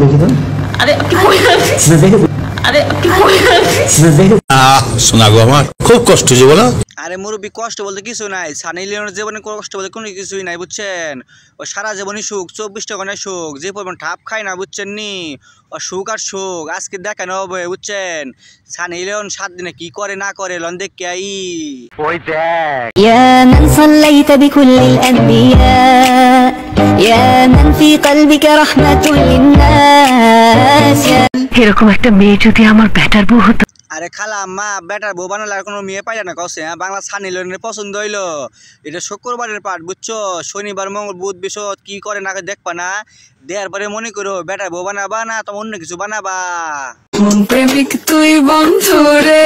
দেখি তো। আরে আপনি কই যাচ্ছেন? দেখে আরে আপনি কই যাচ্ছেন? শোনা গো আমার খুব কষ্ট যে বলো। আরে মুরব্বী কষ্ট বলতে কিছু নাই, সানি লিওনের জীবনে কোনো কষ্ট বলতে কোনো কিছুই নাই বুঝছেন। ও সারা জীবনই সুখ, 24টা ঘন্টায় সুখ, যে পরিমাণ ঠাপ খায় না বুঝছেন নি। ও সুখ আর সুখ আজকে দেখানো হবে বুঝছেন। সানি লিওন 7 দিনে কি করে না করে লন দেখ কে আই। ওই দেখ يا من صليت بكل الأنبياء يا من في قلبك رحمة للناس এরকম একটা মেয়ে যদি আমার ব্যাটার বউ হতো। আরে খালা আম্মা বেটার বউ বানালে আর কোনো মেয়ে পাইলে না কসে। বাংলা সানি লিওনের পছন্দ হইলো। এটা শুক্রবারের পাঠ বুঝছো, শনিবার মঙ্গল বুধ বৃহস্পতি কি করে না দেখবা না, দেওয়ার পরে মনে করো বেটার বউ বানাবা না তো অন্য কিছু বানাবা। মন প্রেমিক তুই বন্ধু রে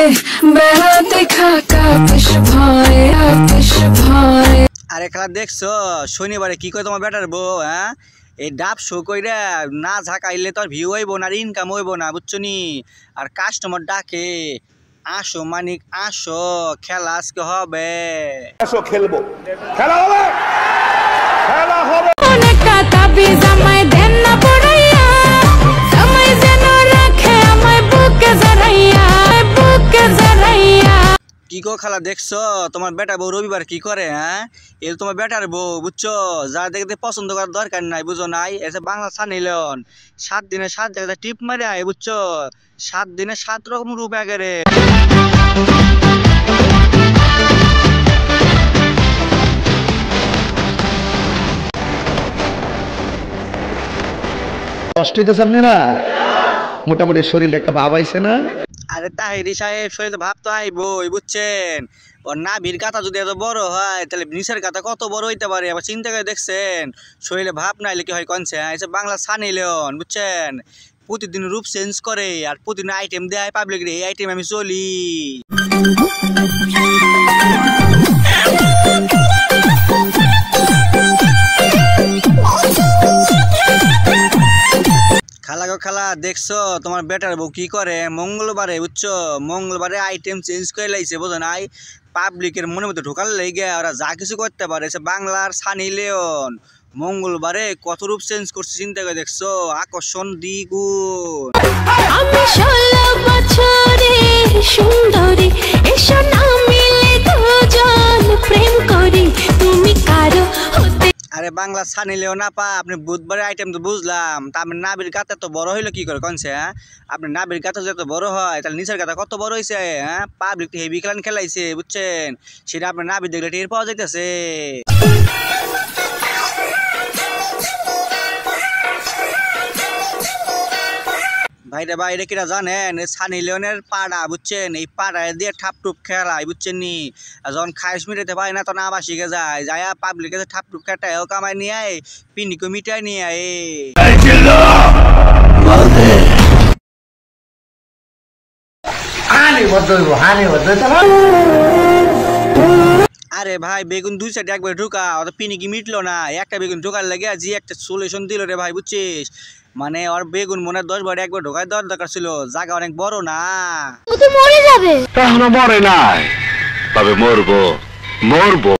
বেড়াতে খাকা পেশ ভয় আকাশ ভয়। আরে খালা দেখছো শনিবারে কি করে তোমার বেটার বউ এই ডাব শো কইরা না ঝাঁকাইলে তো আর ভিউ হইব না আর ইনকাম হইব না বুঝছো নি। আর কাস্টমার ডাকে আসো মানিক আসো খেলা আজকে হবে। আসো খেলবো, খেলা হবে, খেলা হবে। অনেক টাকা বিজামাই দেন না পড়াইয়া সময় যেন রাখে আমায় বুকে জড়াইয়া বুকে জড়াইয়া। কি গো খালা দেখছো তোমার বেটা বউ রবিবার কি করে এই তোমার বেটার বউ বুঝছো, যা দেখতে পছন্দ করার দরকার নাই বুঝো নাই। এসে বাংলা সানি লিওন 7 দিনে 7 জায়গায় টিপ মারে আয় বুঝছো, 7 দিনে 7 রকম রূপ একেরে। কষ্ট হইতেছে আপনি না, মোটামুটি শরীরে একটা ভাব আইছে না। আরে তাহিরি সাহেব শরীরে ভাব তো আইবই বুঝছেন। ওর নাভির গাথা যদি এত বড় হয় তাহলে নিচের গাথা কত বড় হইতে পারে আবার চিন্তা করে দেখছেন। শরীরে ভাব নাইলে কি হয় কনছে এসে বাংলা সানি লিওন বুঝছেন। প্রতিদিন রূপ চেঞ্জ করে আর প্রতিদিন আইটেম দেয় পাবলিক রে, এই আইটেম আমি চলি। খালা গো খালা দেখছো তোমার বেটার বউ কি করে মঙ্গলবারে বুঝছো, মঙ্গলবারে আইটেম চেঞ্জ করে লাইছে বুঝো নাই। পাবলিকের মনের মধ্যে ঢোকার লেগে ওরা যা কিছু করতে পারে সে বাংলার সানি লিওন মঙ্গলবারে কত রূপ চেঞ্জ করছে চিন্তা করে দেখছো, আকর্ষণ দ্বিগুণ। আমি 16 বছরের সুন্দরী এসো না মিলে দুজন প্রেম করি তুমি কারো হতে। আরে বাংলা সানি লিওন আপা আপনি বুধবারের আইটেম তো বুঝলাম, তা আপনি নাবির গাতা তো বড় হইলো কি করে কনছে আপনি নাবির গাতা যত বড় হয় তাহলে নিচের গাতা কত বড় হয়েছে পাবলিক হেভি খেলান খেলাইছে বুঝছেন, সেটা আপনার নাবির দেখলে টের পাওয়া যাইতেছে। ভাইরা ভাইরা কিরা জানেন সানি লিওনের পাড়া বুঝছেন, এই পাড়ায় দিয়ে ঠাপটুপ খেলায় বুঝছেন নি। যখন খাইশ মিটাইতে পারে না তখন আবার শিখে যায় যায় পাবলিক ঠাপটুপ খেটায়ও কামাই নিয়ে আয় পিনিকো মিটাই নিয়ে আয়। আরে ভাই বেগুন 2 সাইডে একবার ঢুকা ওটা পিনিকি মিটলো না, একটা বেগুন ঢোকার লাগে যে একটা সলিউশন দিল রে ভাই বুঝছিস। মানে ওর বেগুন মনে 10 বার একবার ঢোকায় দেওয়ার দরকার ছিল, জায়গা অনেক বড় না। মরে যাবে এখনো মরে নাই, তবে মরবো মরবো।